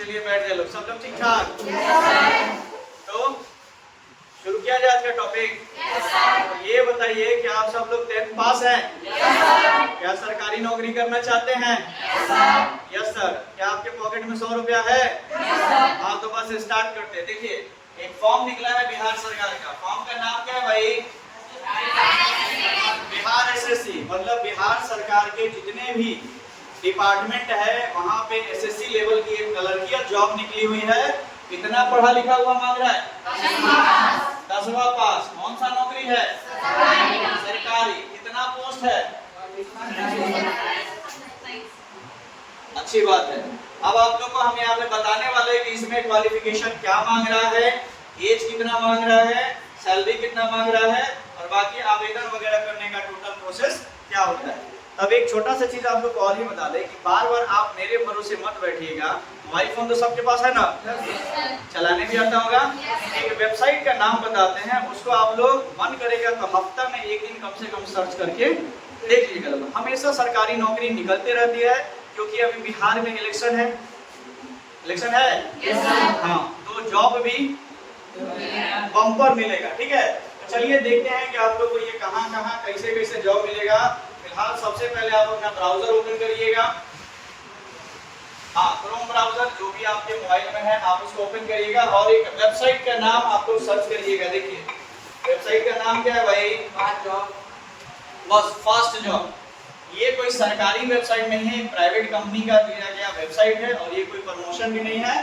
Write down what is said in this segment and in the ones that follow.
चलिए बैठ जाए लोग, सब लोग ठीक ठाक। तो शुरू किया जाए आज का टॉपिक। तो ये बताइए कि आप सब लोग 10th पास हैं? क्या सरकारी नौकरी करना चाहते हैं? Yes sir. क्या आपके पॉकेट में 100 रुपया है? हाँ तो बस स्टार्ट करते हैं। देखिए एक फॉर्म निकला है बिहार सरकार का। फॉर्म का नाम क्या है भाई? बिहार एसएससी। मतलब बिहार सरकार के जितने भी डिपार्टमेंट है वहाँ पे एसएससी लेवल की एक क्लर्कियल जॉब निकली हुई है। कितना पढ़ा लिखा हुआ मांग रहा है? 10वां पास। कौन सा नौकरी है? सरकारी। कितना पोस्ट है? अच्छी बात है। अब आप लोग को हम यहाँ पे बताने वाले हैं कि इसमें क्वालिफिकेशन क्या मांग रहा है, एज कितना मांग रहा है, सैलरी कितना मांग रहा है और बाकी आवेदन वगैरह करने का टोटल प्रोसेस क्या होता है। अब एक छोटा सा चीज आप लोग को और ही बता दें कि बार बार आप मेरे भरोसे मत बैठिएगा। मोबाइल फोन तो सबके पास है ना? चलाने भी आता होगा। एक वेबसाइट का नाम बताते हैं, उसको आप लोग मन करेगा तो हफ्ता में एक दिन कम से कम सर्च करके देख लीजिएगा। हमेशा सरकारी नौकरी निकलते रहती है क्योंकि अभी बिहार में इलेक्शन है। इलेक्शन है हाँ, तो जॉब भी बम्पर मिलेगा। ठीक है, तो चलिए देखते हैं कि आप लोग को ये कहाँ कहाँ कैसे कैसे जॉब मिलेगा। फिलहाल सबसे पहले आप अपना ब्राउजर ओपन करिएगा। हाँ, क्रोम ब्राउजर जो भी आपके मोबाइल में है आप उसको ओपन करिएगा और एक वेबसाइट का नाम आप लोग सर्च करिएगा। देखिए वेबसाइट का नाम क्या है भाई? बस फास्ट जॉब। ये कोई सरकारी वेबसाइट नहीं है, प्राइवेट कंपनी का दिया गया वेबसाइट है और ये कोई प्रमोशन भी नहीं है।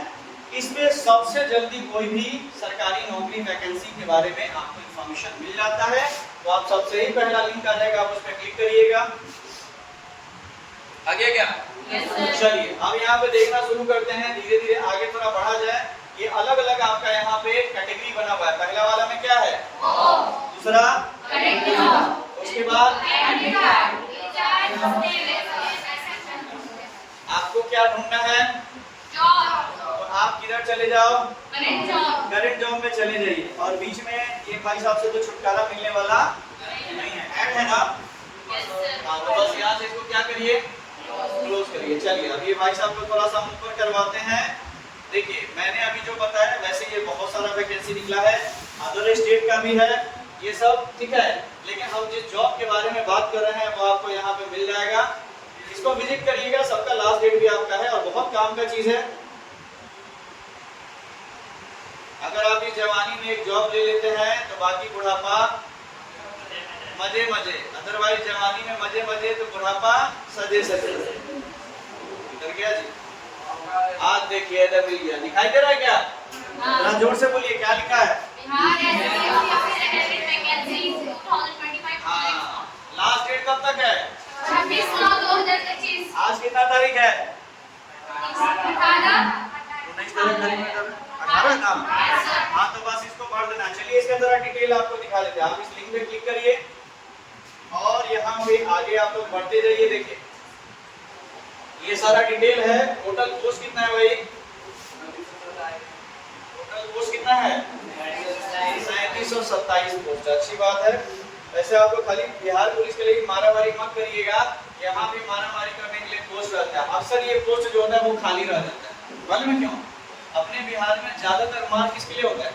इसमें सबसे जल्दी कोई भी सरकारी नौकरी वैकेंसी के बारे में आपको इंफॉर्मेशन मिल जाता है। तो आप सबसे ही पहला लिंक आ जाएगा, आप उस पर क्लिक करिएगा। आगे क्या? चलिए अब यहाँ पे देखना शुरू करते हैं। धीरे धीरे आगे थोड़ा बढ़ा जाए। ये अलग अलग आपका यहाँ पे कैटेगरी बना हुआ है। पहला वाला में क्या है? दूसरा, उसके बाद आपको क्या ढूंढना है? तो आप किधर चले जाओ? करंट जॉब में चले जाइए और बीच में ये भाई साहब से तो छुटकारा मिलने वाला नहीं है। ऐड है ना? हाँ तो बस यहाँ से इसको क्या करिए? क्लोज करिए। चलिए अब ये भाई साहब को थोड़ा सा ऊपर करवाते हैं। देखिए मैंने अभी जो बताया वैसे ये बहुत सारा वैकेंसी निकला है, अदर स्टेट का भी है ये सब, ठीक है। लेकिन हम जिस जॉब के बारे में बात कर रहे हैं वो आपको यहाँ पे मिल जाएगा। इसको विजिट करिएगा। सबका लास्ट डेट भी आपका है और बहुत काम का चीज है। अगर आप इस जवानी में एक जॉब ले लेते हैं तो बाकी बुढ़ापा मजे मजे, अदरवाइज जवानी में मजे मजे तो बुढ़ापा सजे सजे। इधर गया जी? आज देखिए इधर मिल गया। दिखाई दे रहा है क्या? हाँ। जोर से बोलिए क्या लिखा है? हाँ, लास्ट डेट कब तक है? 26/9/2025। आज कितना तारीख है? 19 तारीख। 18 ना? हाँ तो बस इसको पढ़ देना। चलिए इसके अंदर डिटेल आपको दिखा देते हैं। आप इस लिंक पे क्लिक करिए और यहाँ पे आगे आप लोग बढ़ते जाइए। देखिए ये सारा डिटेल है। टोटल पोस्ट कितना है भाई? टोटल पोस्ट कितना है? 3727 पोस्ट। अच्छी बात है। वैसे आपको खाली बिहार पुलिस के लिए मारामारी मत करिएगा। यहाँ भी मारामारी करने के लिए पोस्ट रहता है। अक्सर ये पोस्ट जो होता है वो खाली रह जाता है। मालूम है क्यों? अपने बिहार में ज्यादातर मार किसके लिए होता है?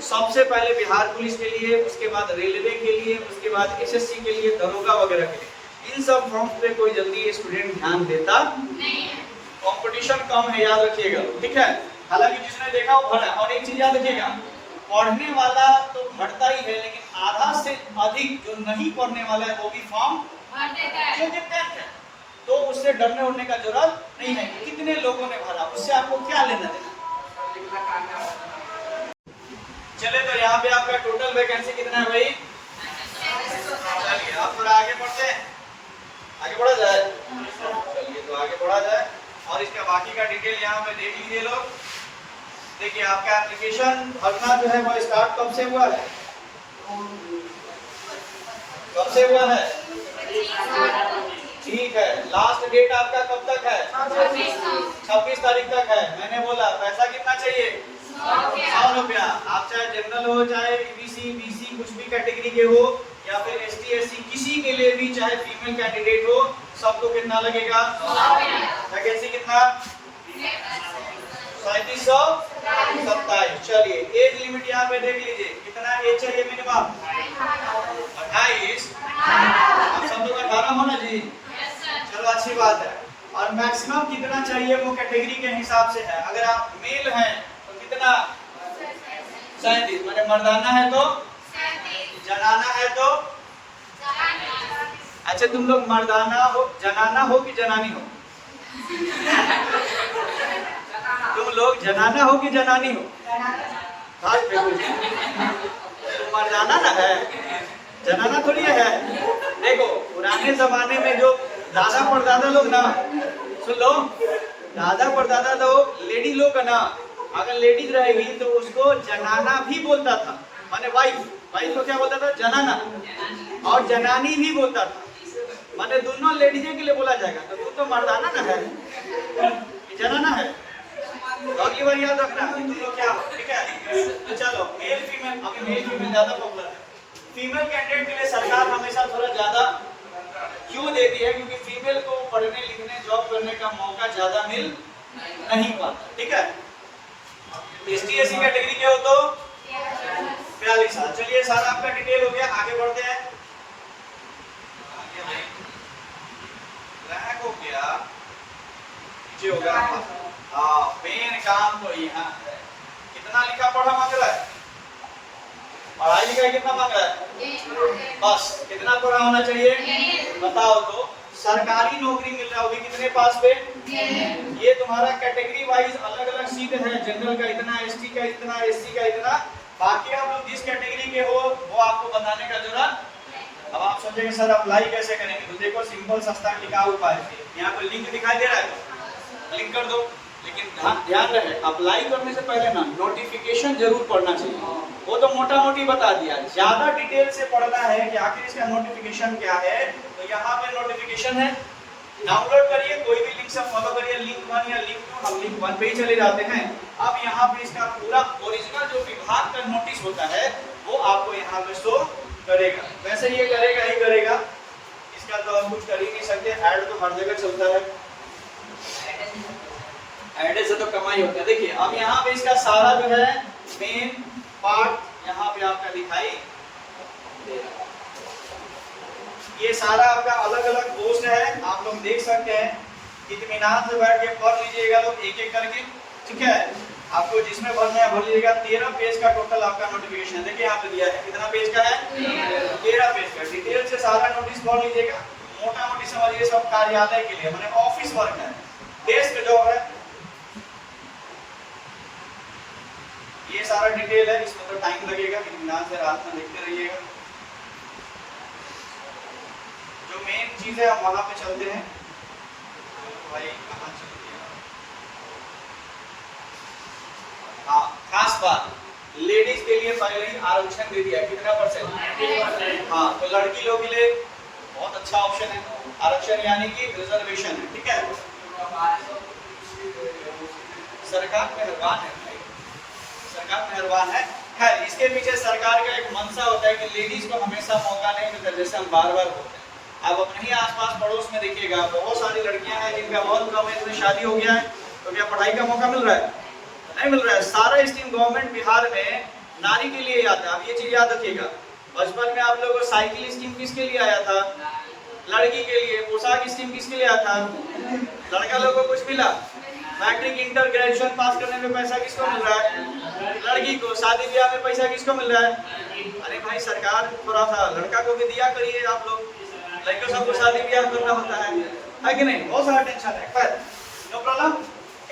सबसे पहले बिहार पुलिस के लिए, उसके बाद रेलवे के लिए, उसके बाद एसएससी के लिए, दरोगा वगैरह के लिए। इन सब फॉर्म्स पे कोई जल्दी स्टूडेंट ध्यान देता नहीं है। कंपटीशन कम है, याद रखिएगा, ठीक है। हालांकि जिसने देखा वो भरा। और एक चीज याद रखिएगा, पढ़ने वाला तो भरता ही है लेकिन आधा से अधिक जो नहीं पढ़ने वाला है वो भी फॉर्म भर देता है। तो उससे डरने उड़ने का जरूरत नहीं है। कितने लोगों ने भरा, उससे आपको क्या लेना देना। चले तो यहाँ पे आपका टोटल वैकेंसी कितना है भाई? चलिए आप थोड़ा आगे बढ़ते हैं। आगे बढ़ा जाए? चलिए तो आगे बढ़ा जाए और इसका बाकी का डिटेल यहाँ पे देख लीजिए लोग। देखिए आपका एप्लीकेशन भरना जो है वो स्टार्ट कब से हुआ है? कब से हुआ है? ठीक है। लास्ट डेट आपका कब तक है? 26 तारीख तक है। मैंने बोला पैसा कितना चाहिए? 100 रुपया। आप चाहे जनरल हो, चाहे ईबीसी, बीसी, कुछ भी कैटेगरी के हो, या फिर एसटी, एससी, किसी के लिए भी, चाहे फीमेल कैंडिडेट हो, सबको कितना लगेगा? वैकेंसी कितना? 3727। चलिए एज लिमिट यहाँ पे देख लीजिए, कितना एज चाहिए मिनिमम? 28। आप सब लोग 18 हो ना जी? चलो अच्छी बात है। और मैक्सिमम कितना चाहिए वो कैटेगरी के हिसाब से है। अगर आप मेल हैं तो कितना? 37। माने मर्दाना है तो, जनाना है तो। अच्छा तुम लोग मर्दाना हो, जनाना हो कि जनानी हो? तुम लोग जनाना हो कि जनानी हो? हाथ पे बोलिए। तुम मर्दाना ना है, जनाना थोड़ी है। देखो पुराने जमाने में जो दादा परदादा लोग ना, सुन लो, दादा परदादा लोग लेडी लोग है ना, अगर लेडीज रहेगी तो उसको जनाना भी बोलता था, माने वाइफ। वाइफ को क्या बोलता था? जनाना। और जनानी भी बोलता था, माने दोनों लेडीजे के लिए बोला जाएगा। तो तू तो मर्दाना ना है, जनाना है। अगली बार याद रखना तुम लोग क्या हो, ठीक है? तो चलो मेल फीमेल, अभी मेल फीमेल ज्यादा पॉपुलर है। फीमेल कैंडिडेट के लिए सरकार हमेशा थोड़ा ज्यादा क्यों देती है? क्योंकि फीमेल को पढ़ने लिखने जॉब करने का मौका ज्यादा मिल नहीं पाता, ठीक है? एसटी एससी कैटेगरी के हो तो 42 साल। चलिए सारा आपका डिटेल हो गया, आगे बढ़ते हैं। रैंक हो गया, नीचे हो गया। हाँ मेन काम तो यहाँ है। कितना लिखा पढ़ा मांग रहा है? पढ़ाई लिखाई कितना मांग रहा है? बस कितना पढ़ा होना चाहिए बताओ तो। सरकारी नौकरी मिल रहा होगी कितने पास पे? ये तुम्हारा कैटेगरी वाइज अलग अलग सीट है, जनरल का इतना, एसटी का इतना, एससी का इतना। बाकी आप लोग जिस कैटेगरी के हो वो आपको बताने का जरूरत। अब आप सोचेंगे सर अप्लाई कैसे करेंगे? तो देखो सिंपल सस्ता टिकाऊ उपाय है। यहाँ पे लिंक दिखाई दे रहा है, क्लिक कर दो। लेकिन ध्यान रहे अप्लाई करने से पहले ना नोटिफिकेशन जरूर पढ़ना चाहिए। वो तो मोटा मोटी बता दिया, ज्यादा डिटेल से पढ़ना है कि आखिर इसका नोटिफिकेशन क्या है। तो यहाँ पे नोटिफिकेशन है, डाउनलोड करिए, कोई भी लिंक से फॉलो करिए, लिंक 1 या लिंक 2। हम लिंक 1 पे ही चले जाते हैं। अब यहाँ पे इसका पूरा ओरिजिनल जो विभाग का नोटिस होता है वो आपको यहाँ पे शो करेगा। वैसे ये करेगा ही करेगा, इसका तो हम कुछ कर ही नहीं सकते। ऐड तो हर जगह चलता है, ऐड से तो कमाई होता है। देखिए अब यहाँ पे इसका सारा जो है मेन पार्ट यहाँ पे आपका दिखाई दे रहा है। ये सारा आपका अलग अलग पोस्ट है, आप लोग देख सकते हैं। इत्मीनान से बैठ के पढ़ लीजिएगा लोग एक एक करके, ठीक है? आपको जिसमें भरना है भर लीजिएगा। 13 पेज का टोटल आपका नोटिफिकेशन देखिए यहाँ पे दिया है। कितना पेज का है? 13 पेज का। डिटेल से सारा नोटिस पढ़ लीजिएगा। मोटा मोटी समझिए सब कार्यालय के लिए, माने ऑफिस वर्क है, डेस्क जॉब है। ये सारा डिटेल है, इसमें तो टाइम लगेगा, इत्मीनान से रात में देखते रहिएगा। जो मेन चीज है हम वहां पे चलते हैं। तो भाई कहां चलते हैं? हाँ खास बात, लेडीज के लिए पहले ही आरक्षण दे दिया। कितना %? हाँ तो लड़की लोग के लिए बहुत अच्छा ऑप्शन है आरक्षण, यानी कि रिजर्वेशन है, ठीक है? सरकार मेहरबान है भाई, सरकार मेहरबान है। खैर इसके पीछे सरकार का एक मंशा होता है कि लेडीज को हमेशा मौका नहीं मिलता, जैसे हम बार बार होते हैं। आप अपने ही आसपास पड़ोस में देखिएगा, बहुत सारी लड़कियां हैं जिनका बहुत कम एज में शादी हो गया है। तो क्या पढ़ाई का मौका मिल रहा है? नहीं मिल रहा है। सारा स्कीम गवर्नमेंट बिहार में नारी के लिए आता है। अब ये चीज याद रखिएगा, बचपन में आप लोगों को साइकिल स्कीम किसके लिए आया था? लड़की के लिए। पोशाक स्कीम किसके लिए आया था? लड़का लोगों को कुछ मिला? मैट्रिक इंटर ग्रेजुएशन पास करने में पैसा किसको मिल रहा है? लड़की को। शादी ब्याह में पैसा किसको मिल रहा है? अरे भाई सरकार थोड़ा सा लड़का को भी दिया करिए। आप लोग लड़कों सबको शादी ब्याह करना होता है कि नहीं? बहुत सारा टेंशन है। खैर नो प्रॉब्लम।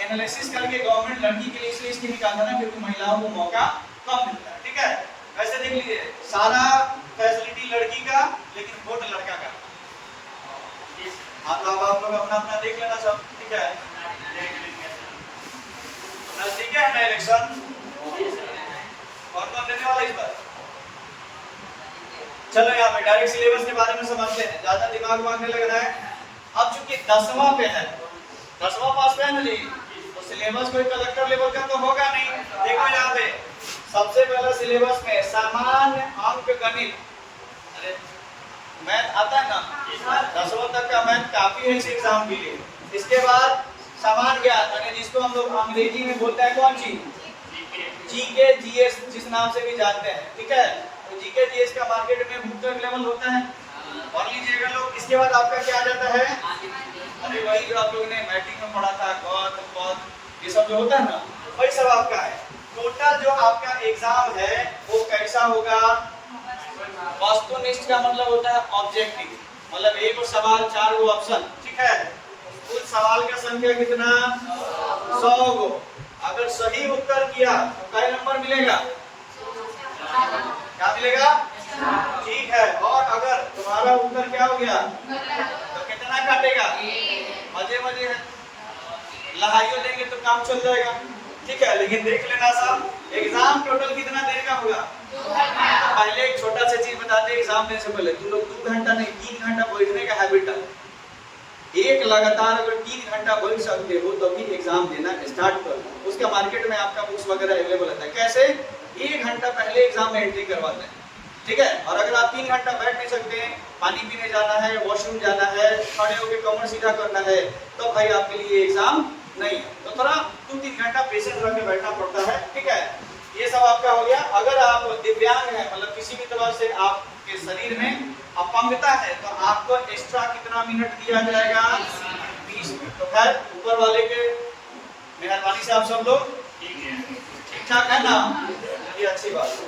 एनालिसिस करके गवर्नमेंट लड़की के लिए इसलिए स्कीम निकालता है क्योंकि महिलाओं को मौका कम मिलता है, ठीक है? वैसे देख लीजिए सारा फैसिलिटी लड़की का, लेकिन वोट लड़का का। हाँ तो अब आप लोग अपना अपना देख लेना सब, ठीक है? नजदीक है ना इलेक्शन, कौन देने वाला इस बार? चलो यहाँ पे डायरेक्ट सिलेबस के बारे में समझते हैं, ज्यादा दिमाग मांगने लगना है। अब चूंकि 10वां पे है, 10वां पास पे है ना जी, तो सिलेबस कोई कलेक्टर लेवल का तो होगा नहीं। देखो यहाँ पे सबसे पहला सिलेबस में सामान्य अंक गणित। अरे मैथ आता है ना? 10वां तक का मैथ काफी है इस एग्जाम के लिए। इसके बाद सामान्य ज्ञान यानी जिसको हम लोग अंग्रेजी में बोलते हैं कौन चीज, जीके जीएस जिस नाम से भी जानते हैं, ठीक है। तो जीके जीएस का मार्केट में मुख्य लेवल होता है और लीजिएगा लोग। इसके बाद आपका क्या आ जाता है, अरे वही जो आप लोगों ने मैट्रिक में पढ़ा था गौत पौध ये सब जो होता है ना, वही सब आपका है। टोटल जो आपका एग्जाम है वो कैसा होगा, वस्तुनिष्ठ का मतलब होता है ऑब्जेक्टिव, मतलब एक और सवाल 4 गो ऑप्शन, ठीक है। कुल सवाल का संख्या कितना, 100 गो। अगर सही उत्तर किया तो क्या नंबर मिलेगा, क्या मिलेगा, ठीक है। और अगर तुम्हारा उत्तर क्या हो गया तो कितना काटेगा, मजे मजे है, लहाइयो देंगे तो काम चल जाएगा, ठीक है। लेकिन देख लेना साहब एग्जाम टोटल कितना देर का होगा, पहले एक छोटा सा चीज बताते हैं एग्जाम देने से पहले तुम लोग 2 घंटा नहीं 3 घंटा बैठने का हैबिट है। एक लगातार अगर 3 घंटा बैठ सकते हो तो भी एग्जाम देना स्टार्ट करो। उसका मार्केट में आपका बुक्स वगैरह अवेलेबल होता है। कैसे, 1 घंटा पहले एग्जाम में एंट्री करवाते हैं, ठीक है। और अगर आप 3 घंटा बैठ नहीं सकते हैं, पानी पीने जाना है, वॉशरूम जाना है, खड़े होकर कमर सीधा करना है, तो भाई आपके लिए एग्जाम नहीं है। तो थोड़ा 2-3 घंटा पेशेंस रख के बैठना पड़ता है, ठीक है। ये सब आपका हो गया। अगर आप दिव्यांग हैं, मतलब किसी भी तरह से आपके शरीर में अपंगता है, तो आपको एक्स्ट्रा कितना मिनट दिया जाएगा, 20 मिनट। तो खैर ऊपर वाले के मेहरबानी से आप सब लोग ठीक ठाक है ना, ये अच्छी बात है।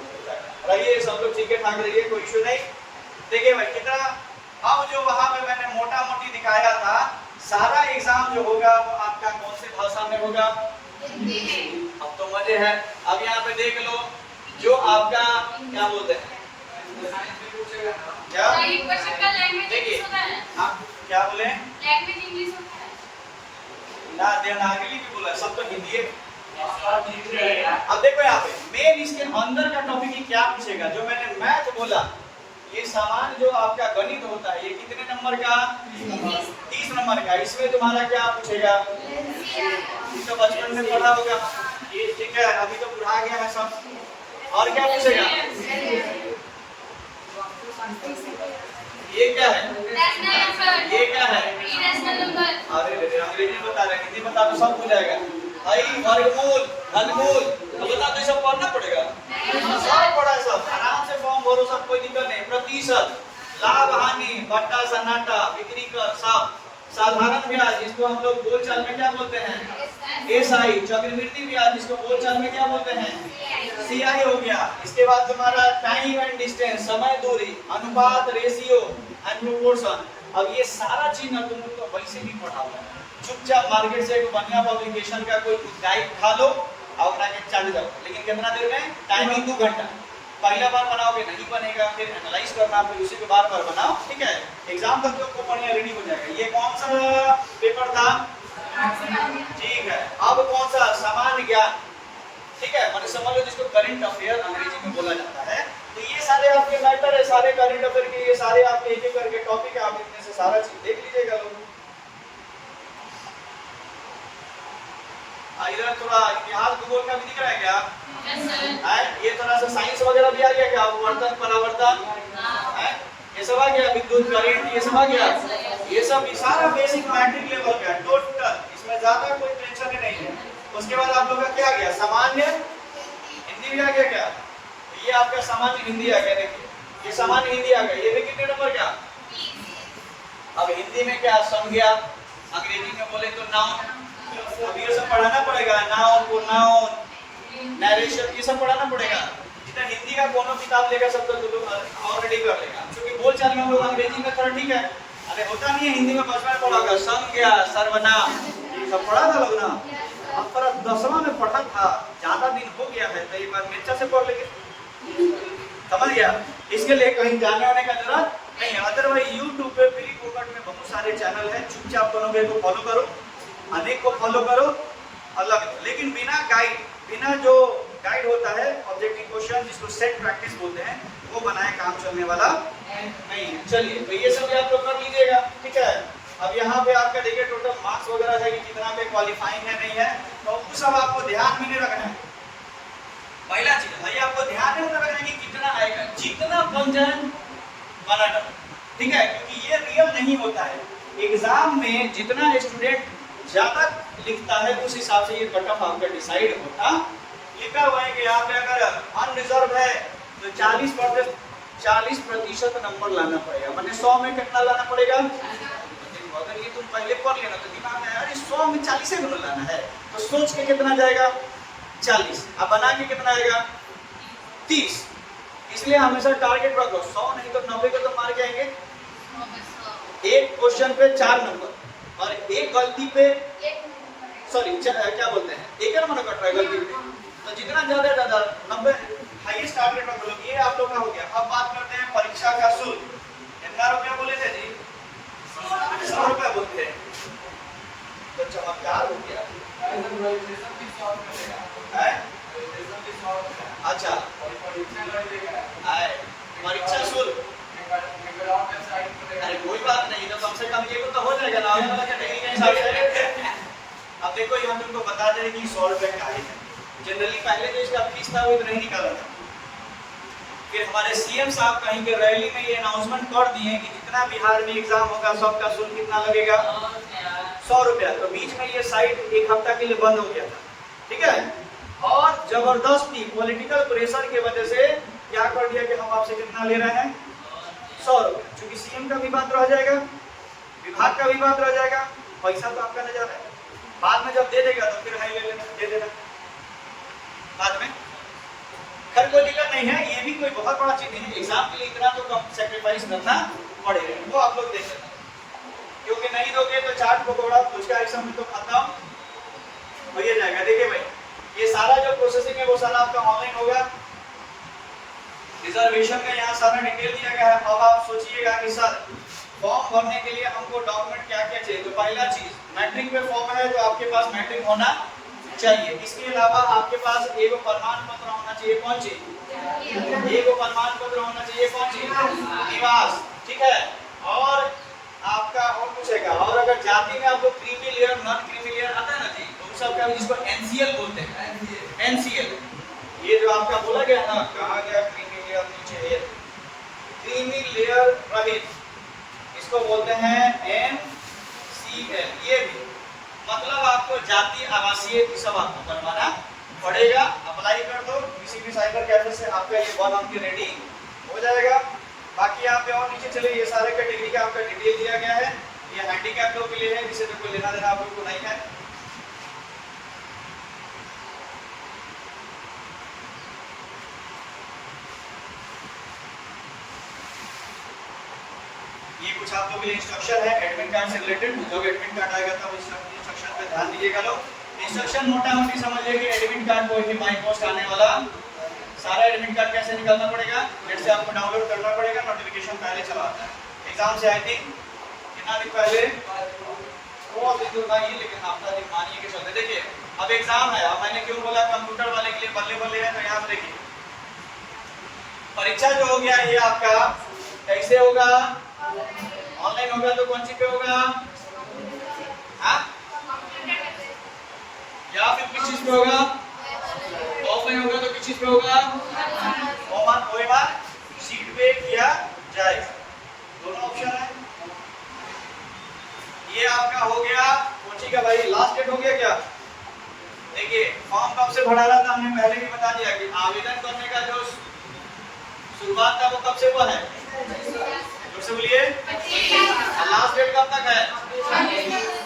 रहिए सब लोग ठीक ठाक रहिए, कोई इशू नहीं। देखिए भाई कितना, अब जो वहां पे मैंने मोटा मोटी दिखाया था, सारा एग्जाम जो होगा वो आपका कौन से भाषा में होगा, अब तो मजे हैं। अब यहाँ पे देख लो जो आपका क्या बोलते हैं, क्या देखिए आप क्या बोले, ना देवनागरी भी बोला, सब तो हिंदी है। अब देखो यहाँ पे मेन इसके अंदर का टॉपिक ही क्या पूछेगा, जो मैंने मैथ बोला, ये सामान्य जो आपका गणित होता है, ये कितने नंबर का, 30 नंबर का। इसमें तुम्हारा क्या पूछेगा, तो बचपन में पढ़ा होगा ये, ठीक है। अभी तो बुढ़ा गया है सब। और क्या पूछेगा, ये क्या है, ये क्या है, अरे अंग्रेजी में बता रहे, हिंदी बता तो सब हो जाएगा। आई वर्गमूल, घनमूल, तो बता तो ये सब पढ़ना पड़ेगा, सब पढ़ा है, सब आराम से फॉर्म भरो, सब कोई दिक्कत नहीं। प्रतिशत, लाभ हानि, बट्टा सन्नाटा, बिक्री कर, सब। साधारण ब्याज जिसको हम लोग बोलचाल में क्या बोलते हैं, एसआई। चक्रवृद्धि ब्याज जिसको बोलचाल में क्या बोलते हैं, सीआई हो गया। इसके बाद तुम्हारा टाइम एंड डिस्टेंस, समय दूरी, अनुपात, रेशियो एंड प्रोपोर्शन। अब ये सारा चीज ना तुम लोग तो वैसे भी पढ़ा हुआ है। चुपचाप मार्केट से एक बढ़िया पब्लिकेशन का कोई गाइड उठा लो और उठा के चढ़ जाओ। लेकिन कितना देर में, टाइमिंग 2 घंटा। पहला बार बनाओगे नहीं बनेगा, फिर एनालाइज करना, फिर उसी के बार बनाओ, ठीक है। एग्जाम तक तो बढ़िया रेडी हो जाएगा। ये कौन सा पेपर था, ठीक है। अब कौन सा, सामान्य ज्ञान, ठीक है। मतलब समझ लो जिसको करंट अफेयर अंग्रेजी में बोला जाता है। तो ये सारे आपके मैटर है, सारे करंट अफेयर के, ये सारे आपके एक एक करके टॉपिक है। आप इनमें से सारा चीज देख लीजिएगा लोग। इधर थोड़ा इतिहास भूगोल का भी दिख रहा है क्या, ये थोड़ा सा साइंस वगैरह भी आ गया क्या, वर्तन परावर्तन है, ये सब आ गया, विद्युत करंट ये सब आ गया। ये सब सारा बेसिक मैट्रिक लेवल का टोटल, इसमें ज्यादा कोई टेंशन नहीं है। उसके बाद आप लोग का क्या आ गया, सामान्य हिंदी भी आ गया क्या, ये आपका सामान्य हिंदी आ गया। देखिए ये सामान्य हिंदी आ गया, ये भी कितने नंबर का। अब हिंदी में क्या, संज्ञा, अंग्रेजी में बोले तो नाउन। अब ये सब पढ़ाना पड़ेगा, नाउन को नाउन, नरेशन, ये सब पढ़ाना पड़ेगा। जितना हिंदी का कोनो किताब लेगा सब तो लोग ऑलरेडी कर लेगा, क्योंकि बोलचाल में हम लोग अंग्रेजी में थोड़ा ठीक है, अरे होता नहीं है। हिंदी में बचपन पढ़ा होगा, संज्ञा, सर्वनाम, सब पढ़ा था लोग ना। अब पर 10वां में पढ़ा था, ज्यादा दिन हो गया है, तो एक बार मेचा से पढ़ लेंगे, समझ गया। इसके लिए कहीं जाने आने का जरूरत नहीं है। अदरवाइज यूट्यूब पे फ्री फोकट में बहुत सारे चैनल है, चुपचाप दोनों को फॉलो करो, अनेक को फॉलो करो अलग, लेकिन बिना गाइड, बिना जो गाइड होता है ऑब्जेक्टिव क्वेश्चन जिसको सेट प्रैक्टिस बोलते हैं, वो बनाए काम चलने वाला नहीं है। चलिए तो ये सब आप लोग कर लीजिएगा, ठीक है। अब यहाँ पे आपका देखिए टोटल मार्क्स वगैरह है कि कितना पे क्वालिफाइंग है नहीं है, तो वो सब आपको ध्यान में नहीं रखना है। पहला चीज भाई आपको ध्यान में रखना है कि कितना आएगा, जितना बन जाए बना, ठीक है, क्योंकि ये रियल नहीं होता है। एग्जाम में जितना स्टूडेंट ज्यादा लिखता है उस हिसाब से ये कट ऑफ आपका डिसाइड होता। लिखा हुआ है कि यहाँ पे अगर अनरिजर्व है तो 40% नंबर लाना पड़ेगा, मतलब 100 में कितना लाना पड़ेगा। अगर ये तुम पहले पढ़ लेना तो दिमाग में अरे 100 में 40 गुना लाना है, तो सोच के कितना जाएगा 40, अब बना के कितना आएगा 30। इसलिए हमेशा टारगेट रखो 100 नहीं तो 90 को तो मार के आएंगे। एक क्वेश्चन पे 4 नंबर और एक गलती पे सॉरी क्या बोलते हैं एक नंबर कट रहा है गलती पे, तो जितना ज्यादा 90 हाईएस्ट टारगेट रख लो। ये आप लोग का हो गया। अब बात करते हैं परीक्षा का शुल्क। कितना रुपया बोले थे जी? 100 रुपया बोलते हैं, तो चमत्कार हो गया। अच्छा परीक्षा शुल्क अरे कोई बात नहीं, तो कम से कम ये तो हो जाएगा ना। अब देखो ये हम तुमको बता दें कि 100 रुपए का है। जनरली पहले जो इसका फीस था वो नहीं निकाला था, फिर हमारे सीएम साहब कहीं के रैली में ये अनाउंसमेंट कर दिए कि जितना बिहार में एग्जाम होगा सबका शुल्क कितना लगेगा 100 रुपया। तो बीच में ये साइट एक हफ्ता के लिए बंद हो गया था, ठीक है। और जबरदस्ती पॉलिटिकल प्रेशर की वजह से क्या कर दिया कि हम आपसे कितना ले रहे हैं 100 रुपया। चूंकि सीएम का भी बात रह जाएगा, विभाग का भी बात रह जाएगा, पैसा तो आपका नजर है। बाद में जब दे देगा तो फिर हाई ले लेना, दे देना बाद में। खैर कोई दिक्कत नहीं है, ये भी कोई बहुत बड़ा चीज नहीं है। एग्जाम के लिए इतना तो कम सेक्रीफाइस करना पड़ेगा, वो आप लोग देख लेना। क्योंकि नहीं दोगे तो चाट पकौड़ा फुचका इस समय तो खाता हो ही जाएगा। देखिए भाई ये सारा जो प्रोसेसिंग है वो सारा आपका ऑनलाइन होगा। रिजर्वेशन का यहाँ सारा डिटेल दिया गया है। अब आप सोचिएगा कि सर फॉर्म भरने के लिए हमको डॉक्यूमेंट क्या क्या चाहिए। तो पहला चीज मैट्रिक में फॉर्म है तो आपके पास मैट्रिक होना चाहिए। इसके अलावा आपके पास एक प्रमाण पत्र होना चाहिए। कौन चीज? एक प्रमाण पत्र होना चाहिए। कौन चीज? निवास, ठीक है। और आपका और पूछेगा, और अगर जाति में आपको creamy layer non creamy layer आता है ना जी, तो उस सबका जिसको एनसीएल बोलते हैं। एनसीएल ये जो आपका बोला गया ना, कहा गया क्रीमी लेयर नीचे क्रीमी लेयर रहित, इसको बोलते हैं एनसीएल। ये भी मतलब आपको जाति आवासीय ये सब आपको बनवाना पड़ेगा। अप्लाई कर दो किसी भी साइबर कैफे से, आपका ये 1 मंथ रेडी हो जाएगा। बाकी यहाँ पे और नीचे चले, ये सारे कैटेगरी का आपका डिटेल दिया गया है। ये हैंडीकैप लोग के लिए है, जिसे तो कोई लेना देना आप लोग को नहीं है। ये कुछ आप लोगों के लिए इंस्ट्रक्शन है एडमिट कार्ड से रिलेटेड। जब एडमिट कार्ड आएगा तब इंस्ट्रक्शन पे ध्यान दीजिएगा लोग। इंस्ट्रक्शन मोटा मोटी समझिए कि एडमिट कार्ड कोई भी बाई पोस्ट आने वाला सारा एडमिट कार्ड कैसे निकालना पड़ेगा, नेट से आपको डाउनलोड करना पड़ेगा। नोटिफिकेशन पहले चला आता है एग्जाम से, आई थिंक कितना दिन पहले वो दिन दूर नहीं, लेकिन हफ्ता दिन मानिए कि चलते। देखिए अब एग्जाम है, अब मैंने क्यों बोला कंप्यूटर वाले के लिए बल्ले बल्ले है। तो यहाँ पे देखिए परीक्षा जो हो गया ये आपका कैसे होगा, ऑनलाइन होगा तो कौन सी पे होगा, हाँ या फिर किस चीज पे होगा, ऑफलाइन होगा तो किस चीज पे होगा, ओएमआर सीट पे किया जाएगा। दोनों ऑप्शन है। ये आपका हो गया कोची का भाई लास्ट डेट हो गया क्या। देखिए फॉर्म कब से भरा रहा था, हमने पहले भी बता दिया कि आवेदन करने का जो शुरुआत था वो कब से हुआ है, जोर से बोलिए। लास्ट डेट कब तक है,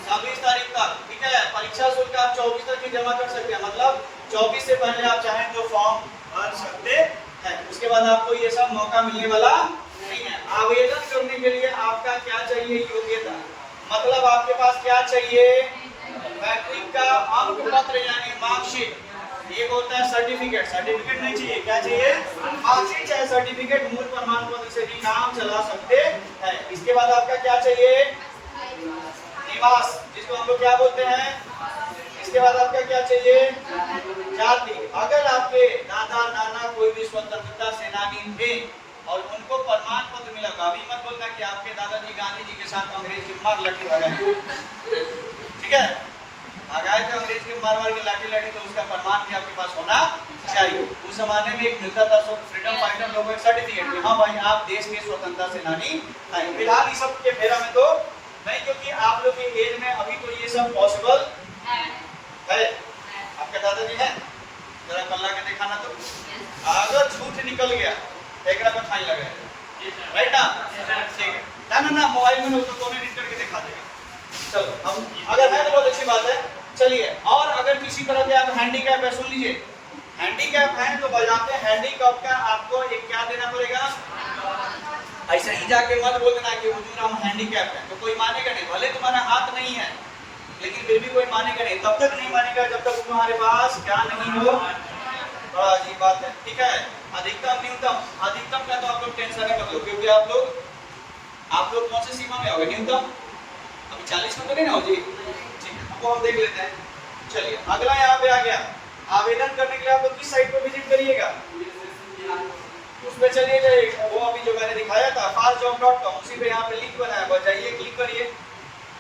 26 तारीख तक, ठीक है। परीक्षा शुल्क आप 24 तक ही जमा कर सकते हैं, मतलब 24 से पहले आप चाहें तो फॉर्म भर सकते हैं। उसके बाद आपको ये सब मौका मिलने वाला नहीं है। आवेदन करने के लिए आपका क्या चाहिए, योग्यता, मतलब आपके पास क्या चाहिए, मैट्रिक का अंक पत्र यानी मार्कशीट। एक होता है सर्टिफिकेट, सर्टिफिकेट नहीं चाहिए, क्या चाहिए, मार्कशीट चाहे सर्टिफिकेट, मूल प्रमाण पत्र से भी काम चला सकते हैं। इसके बाद आपका क्या चाहिए, निवास, जिसको हम लोग क्या बोलते हैं। इसके बाद आपका क्या चाहिए, जाति। अगर आपके दादा नाना कोई भी स्वतंत्रता सेनानी थे और उनको प्रमाण पत्र मिला, अभी मत बोलना कि आपके दादाजी गांधी जी के साथ अंग्रेज की मार लड़ी भगाए, ठीक है, भगाए थे अंग्रेज के मार के लाठी लड़ी, तो उसका प्रमाण भी आपके पास होना चाहिए। उस जमाने में एक मिलता था फ्रीडम फाइटर लोगों को सर्टिफिकेट, हाँ भाई आप देश के स्वतंत्रता सेनानी हैं। फिलहाल इस सब के फेरा में तो नहीं, क्योंकि आप लोग की एज में अभी तो ये सब पॉसिबल है। आपके दादाजी हैं, जरा कल्ला के दिखाना तो। अगर झूठ निकल गया एक पर फाइन लगाएगा, राइट ना? ठीक है ना? ना मोबाइल में तो कौन एडिट करके दिखा देगा। चलो, हम अगर है तो बहुत अच्छी बात है। चलिए, और अगर किसी तरह के आप हैंडीकैप है, सुन लीजिए, हैंडीकैप है तो बजाते हैंडीकैप का आपको एक क्या देना पड़ेगा। ऐसा ही जाके मत बोल देना कि हुजूर हम हैंडीकैप है, तो कोई मानेगा नहीं। भले तुम्हारा हाथ नहीं है लेकिन फिर भी कोई मानेगा नहीं। तब तक नहीं मानेगा जब तक तुम्हारे पास क्या नहीं हो। बड़ा अजीब बात है, ठीक है। अधिकतम न्यूनतम, अधिकतम का तो आप लोग टेंशन नहीं मत लो, क्योंकि आप लोग कौन सी सीमा में होगे न्यूनतम? अभी 40 में तो नहीं ना हो जी? ठीक है, वो हम देख लेते हैं। चलिए, अगला यहाँ पे आ गया, आवेदन करने के लिए आप लोग किस साइट पर विजिट करिएगा? उस पे चलिए जाइए, वो अभी जो मैंने दिखाया था fastjob.com, उसी पे यहाँ पे लिंक बनाया, बस जाइए क्लिक करिए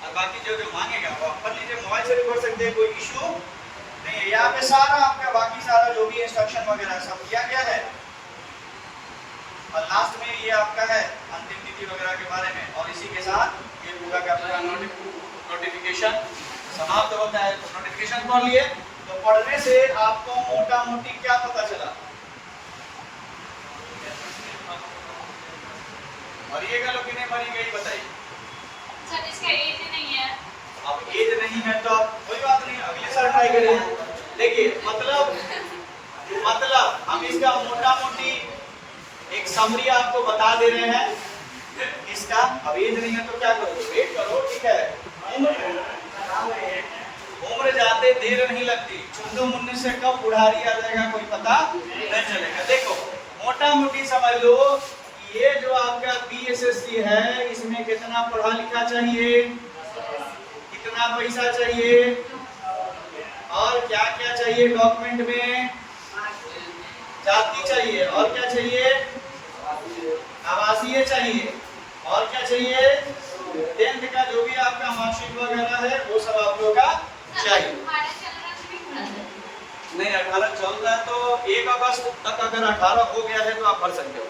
और बाकी जो मांगेगा वो आप कर लीजिए। मोबाइल से भी कर सकते हैं, कोई इशू नहीं है। यहाँ पे सारा आपका बाकी सारा जो भी इंस्ट्रक्शन वगैरह सब दिया गया है, और लास्ट में ये आपका है अंतिम तिथि वगैरह के बारे में, और इसी के साथ ये पूरा का पूरा नोटिफिकेशन समाप्त होता है। तो नोटिफिकेशन पढ़ लिए, तो पढ़ने से आपको मोटा मोटी क्या पता चला? मरिएगा लोग कि नहीं मरी गई बताइए। सर इसका एज नहीं है। अब एज नहीं है तो अब कोई बात नहीं, अगले साल ट्राई करें। देखिए, मतलब हम इसका मोटा मोटी एक समरी आपको बता दे रहे हैं इसका। अब एज नहीं है तो क्या करो, वेट करो, ठीक है। उम्र जाते देर नहीं लगती, चुंदू मुन्ने से कब बुढ़ारी आ जाएगा कोई पता नहीं चलेगा। देखो, मोटा मोटी समझ लो, ये जो आपका बीएसएससी है, इसमें कितना पढ़ा लिखा चाहिए, कितना पैसा चाहिए, और क्या क्या चाहिए डॉक्यूमेंट में? जाति चाहिए, और क्या चाहिए? आवासीय चाहिए, और क्या चाहिए? 10th का जो भी आपका मार्कशीट वगैरह है वो सब आप लोगों का चाहिए। नहीं, 18 चल रहा है तो 1 अगस्त तक अगर 18 हो गया है तो आप भर सकते हो।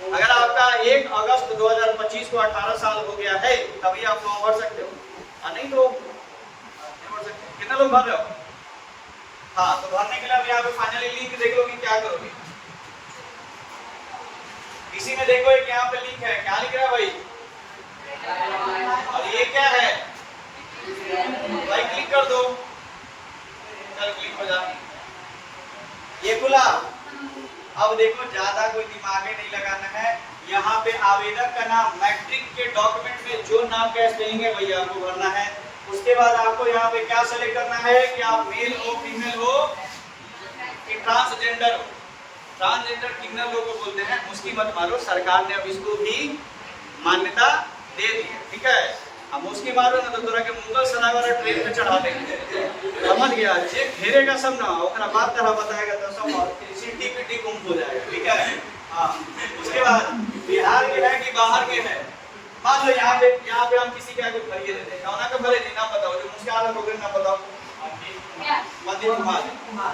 अगर आपका 1 अगस्त 2025 को 18 साल हो गया है तभी आप फॉर्म भर सकते हो, और नहीं तो नहीं भर सकते। कितने लोग भर रहे हो? हाँ, तो भरने के लिए अब यहाँ पे फाइनली लिंक देख लो कि क्या करोगे। इसी में देखो एक यहाँ पे लिंक है, क्या लिख रहा है भाई? और ये क्या है भाई? क्लिक कर दो, चल क्लिक हो जा, ये खुला। अब देखो, ज्यादा कोई दिमाग नहीं लगाना है। यहाँ पे आवेदक का नाम, मैट्रिक के डॉक्यूमेंट में जो नाम का स्पेलिंग है वही आपको भरना है। उसके बाद आपको यहाँ पे क्या सेलेक्ट करना है कि आप मेल हो, फीमेल हो, कि ट्रांसजेंडर हो। ट्रांसजेंडर किन्नर लोगों को बोलते हैं, उसकी मत मारो, सरकार ने अब इसको भी मान्यता दे दी है, ठीक है। हम उसकी मारो ना तो तोरा के मुगल सराय वाला ट्रेन पे चढ़ा देंगे, समझ गया? जे घेरेगा सब ना, ओकरा बात तरह बताएगा तो सब सीटी पीटी गुम हो जाएगा, ठीक है। हाँ, उसके बाद बिहार के है कि बाहर के है? मान लो यहाँ पे हम किसी का कोई भरिए देते हैं, उनका भले जी नाम बताओ, जो मुझसे अलग हो गए ना बताओ। मंदिर कुमार,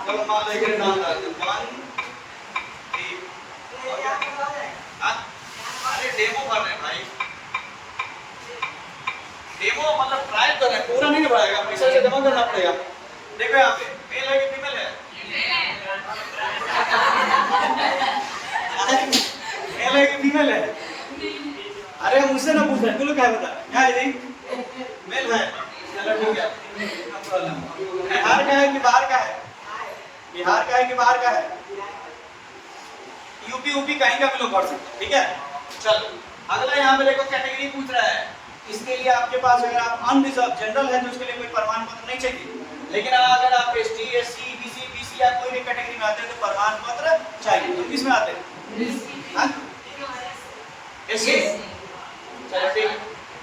चलो मान लो एक नाम डाल दो, अरे डेमो भर रहे हैं भाई, डेमो मतलब ट्रायल कर रहे हैं, पूरा नहीं भराएगा, पैसा से जमा करना पड़ेगा। देखो यहाँ पे मेल है कि फीमेल है? मेल है कि फीमेल है? अरे मुझसे ना पूछ रहे, तू लोग क्या बता? क्या है जी? मेल है, चलो ठीक है। बिहार का है कि बाहर का है? बिहार का है कि बाहर का है? यूपी कहीं का भी लोग भर सकते हैं, ठीक है। चलो, अगला यहाँ पे देखो कैटेगरी पूछ रहा है। इसके लिए आपके पास अगर आप अनरिजर्व जनरल है तो उसके लिए कोई प्रमाण पत्र नहीं चाहिए, लेकिन अगर आप एसटी, एससी, बीसी, बीसी या कोई भी कैटेगरी में आते हैं तो प्रमाण पत्र चाहिए। तो किस में आते हैं? एससी। चलो ठीक,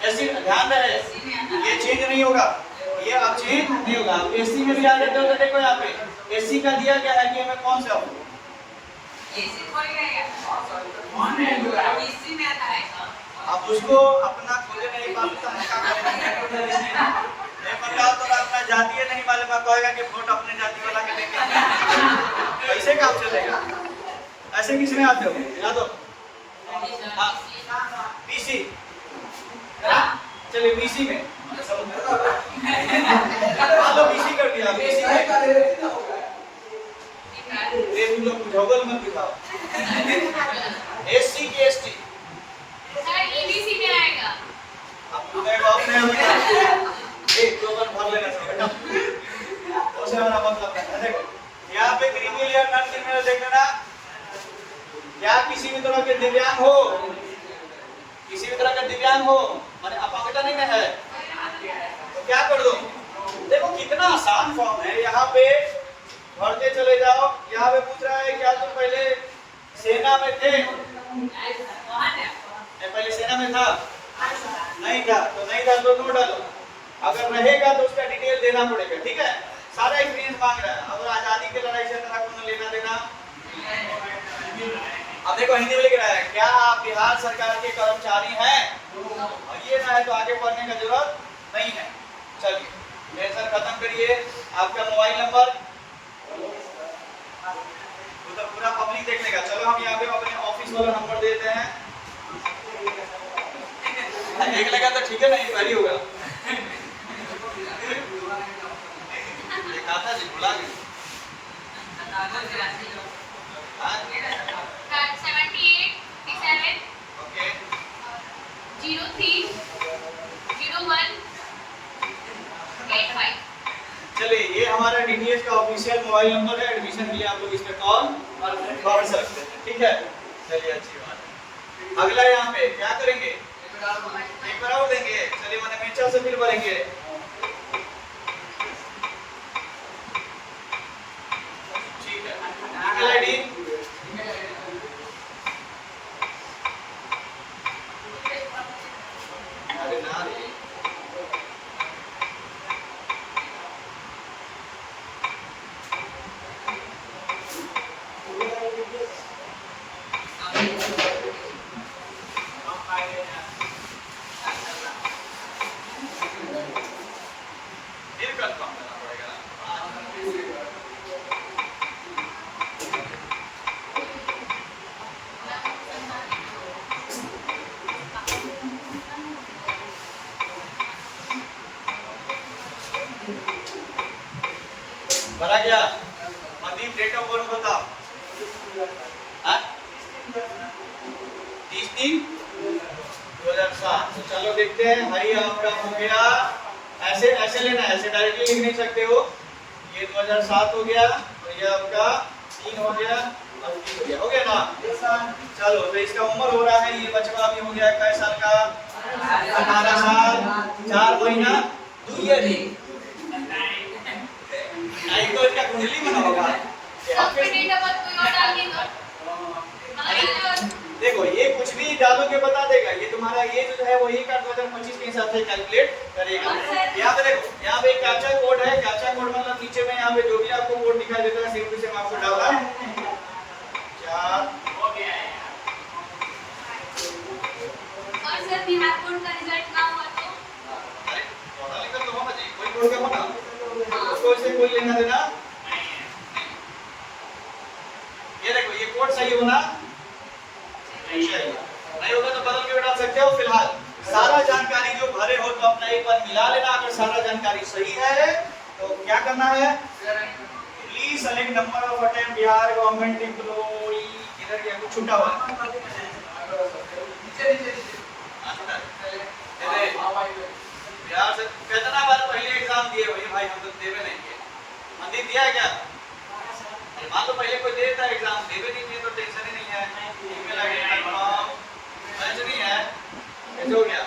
एससी ध्यान रहे, ये चेंज नहीं होगा, ये अब चेंज नहीं होगा। एससी में भी आ जाते हो तो देखो यहाँ पे एससी का दिया गया है कि हमें कौन सा हो, आप उसको अपना खुद नहीं मालूम तो अपना जातीय नहीं मालूम, कहेगा कि वोट अपने जाति वाला के देंगे, कैसे काम चलेगा? ऐसे किसमें आते हो? याद हो? बीसी, चलिए बीसी में मान लो बीसी कर दिया, बीसी में ये तुम लोग बुझाओ मत दिखाओ। एससी की एसटी सर ईबीसी में आएगा। अब तुम्हें बाप ने एक दो बार भर लेना चाहिए बेटा, उससे हमारा मतलब है। देखो यहाँ पे क्रीमी लेयर नॉन क्रीमी देख लेना। क्या किसी भी तरह के दिव्यांग हो, किसी भी तरह का दिव्यांग हो माने अपंगता नहीं है तो क्या कर दो। देखो कितना आसान फॉर्म है, यहाँ पे भरते चले जाओ। यहाँ पे पूछ रहा है क्या तुम पहले सेना में थे? पहले सेना में था? नहीं था तो नहीं था तो नो डालो। अगर रहेगा तो उसका डिटेल देना पड़ेगा, ठीक है। सारा एक्सपीरियंस मांग रहा है। अगर आजादी की लड़ाई से तरह को लेना देना। अब देखो हिंदी में लिख रहा है क्या आप बिहार सरकार के कर्मचारी हैं? और ये ना है तो आगे पढ़ने का जरूरत नहीं है। चलिए लेक्चर खत्म करिए। आपका मोबाइल नंबर तो पूरा पब्लिक देख लेगा। चलो हम यहाँ पे अपने ऑफिस वाला नंबर देते हैं। देख लेगा तो ठीक है ना, इंक्वायरी होगा। देखा था जी बुला गए। 78 37 ओके 03 01 85। चलिए ये हमारा डीटीएच का ऑफिशियल मोबाइल नंबर है। एडमिशन के लिए आप लोग इस पे कॉल और कर सकते हैं, ठीक है। चलिए अच्छी बात है। अगला यहाँ पे क्या करेंगे? एक बार और देंगे। चलिए मैंने मेचा से फिर भरेंगे। ठीक है ईमेल आईडी अरे ना रे फिर कंफर्म करना पड़ेगा। भरा क्या? मनदीप डेट ऑफ बर्थ बताओ। 30/3/2007। तो चलो देखते हैं। हरी आपका हो गया। ऐसे ऐसे लेना है, ऐसे डायरेक्टली लिख नहीं सकते हो। ये 2007 हो गया और ये आपका 3 हो गया और 3 हो गया ना। चलो तो इसका उम्र हो रहा है, ये बचवा भी हो गया कै साल का? 18 साल 4 महीना 2 ईयर। नहीं तो इसका कुंडली में होगा। देखो ये कुछ भी डालोगे बता देगा। ये तुम्हारा ये जो है वही का 2025 के हिसाब से कैलकुलेट करेगा। यहाँ पे देखो, यहाँ पे कैप्चा कोड है। कैप्चा कोड मतलब नीचे में यहाँ पे जो भी आपको कोड दिखाई देता है सिर्फ इसे आपको डालना है। 4 हो गया है। और सर बिहार बोर्ड का रिजल्ट ना हुआ तो? अरे पढ़ा लिखा तो होना चाहिए, कोई बोर्ड का होना उसको इसे कोई लेना देना। ये देखो ये कोड सही होना नहीं होगा तो बदल के डाल सकते हो। फिलहाल सारा जानकारी जो भरे हो तो अपना एक बार मिला लेना। अगर सारा जानकारी सही है तो क्या करना है? Please select number of attempt Bihar government employee. इधर क्या कुछ छूटा हुआ है? बिहार से कितना बार पहले एग्जाम दिए भाई? हम तो देवे नहीं किए। मंदिर दिया है क्या? मान लो पहले कोई देता है एग्जाम, देवे नहीं दिए तो टेंशन ही नहीं है। ईमेल आईडी कंफर्म मैच नहीं है, कैसे हो गया?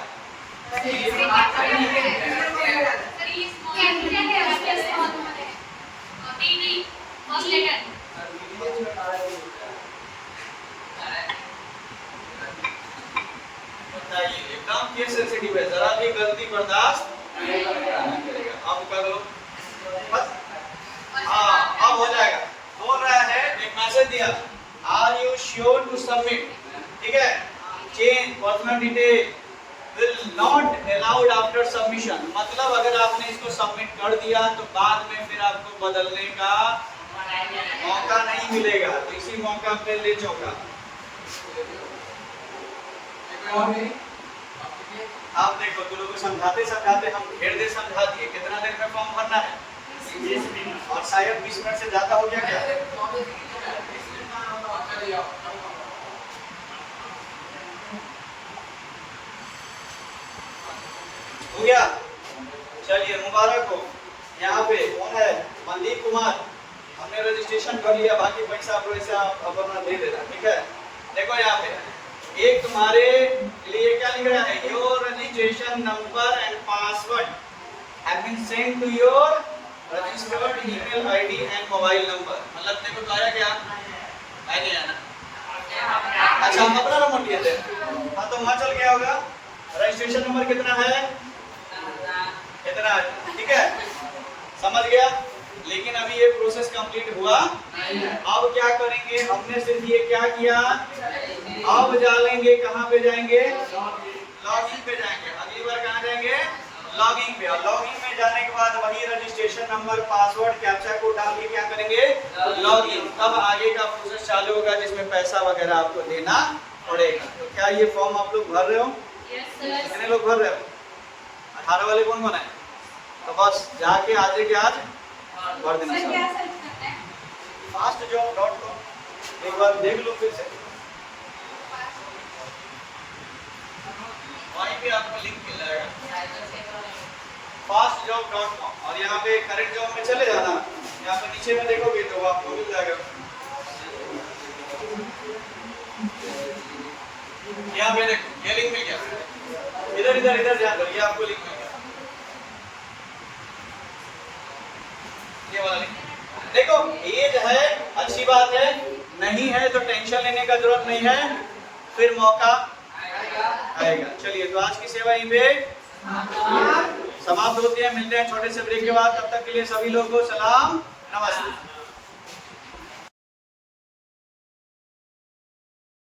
बताइए एकदम केस सेंसिटिव है, जरा भी गलती बर्दाश्त नहीं करेगा। अब करो बस। हाँ अब हो जाएगा। बोल रहा है एक मैसेज दिया, are you sure to submit? ठीक है। Change personal detail will not allowed after submission. मतलब अगर आपने इसको सबमिट कर दिया तो बाद में फिर आपको बदलने का मौका नहीं मिलेगा। तो इसी मौका पे ले चौका। आप देखो तुम लोगों को समझाते समझाते हम ढेर देर समझा दिए। कितना देर में फॉर्म भरना है? 20 मिनट। और शायद 20 मिनट से ज्यादा हो गया क्या? हो गया? चलिए मुबारक हो। यहाँ पे कौन है? मनदीप कुमार। हमने रजिस्ट्रेशन कर लिया, बाकी पैसा आप ऐसे आप अपना दे देना, ठीक है? देखो यहाँ पे एक तुम्हारे लिए क्या लिख रहा है? Your registration number and password have been send to your registered email ID and mobile number. मतलब देखो तो आया क्या? आया नहीं आना? अच्छा हम अपना नंबर दिए थे। हाँ तो वहाँ चल गया होगा। रजिस्ट्रेशन नंबर कितना है? इतना, ठीक है? समझ गया? लेकिन अभी ये प्रोसेस कंप्लीट हुआ नहीं। अब क्या करेंगे? हमने सिर्फ ये क्या किया? अब डालेंगे, कहाँ पे जाएंगे? लॉगिन पे जाएंगे। अगली बार कहाँ जाएंगे? लॉगिन पे। और लॉगिन में जाने के बाद वही registration number, password, captcha code डाल के क्या करेंगे? लॉगिन। तब आगे का प्रोसेस चालू होगा जिसमें पैसा वगैरह आपको देना पड़ेगा। तो क्या ये फॉर्म आप लोग भर रहे हो? कितने लोग भर रहे हो? 18 वाले कौन कौन है? तो बस जाके आज के आज भर देना। सर क्या सर्च करना है? fastjob.com एक बार देख लो फिर से, वहीं पे आपको लिंक मिल जाएगा fastjob.com। और यहाँ पे करंट जॉब में चले जाना। यहाँ पे नीचे में देखोगे तो आपको मिल जाएगा। यहाँ पे देखो ये लिंक मिल गया। इधर इधर इधर ध्यान दो, ये आपको लिंक मिल गया, ये वाला लिंक। देखो एज है, अच्छी बात है। नहीं है तो टेंशन लेने का जरूरत नहीं है, फिर मौका आएगा। चलिए तो आज की सेवा यहीं पे समाप्त होती है। मिलते हैं छोटे से ब्रेक के बाद। तब तक के लिए सभी लोगों को सलाम, नमस्ते।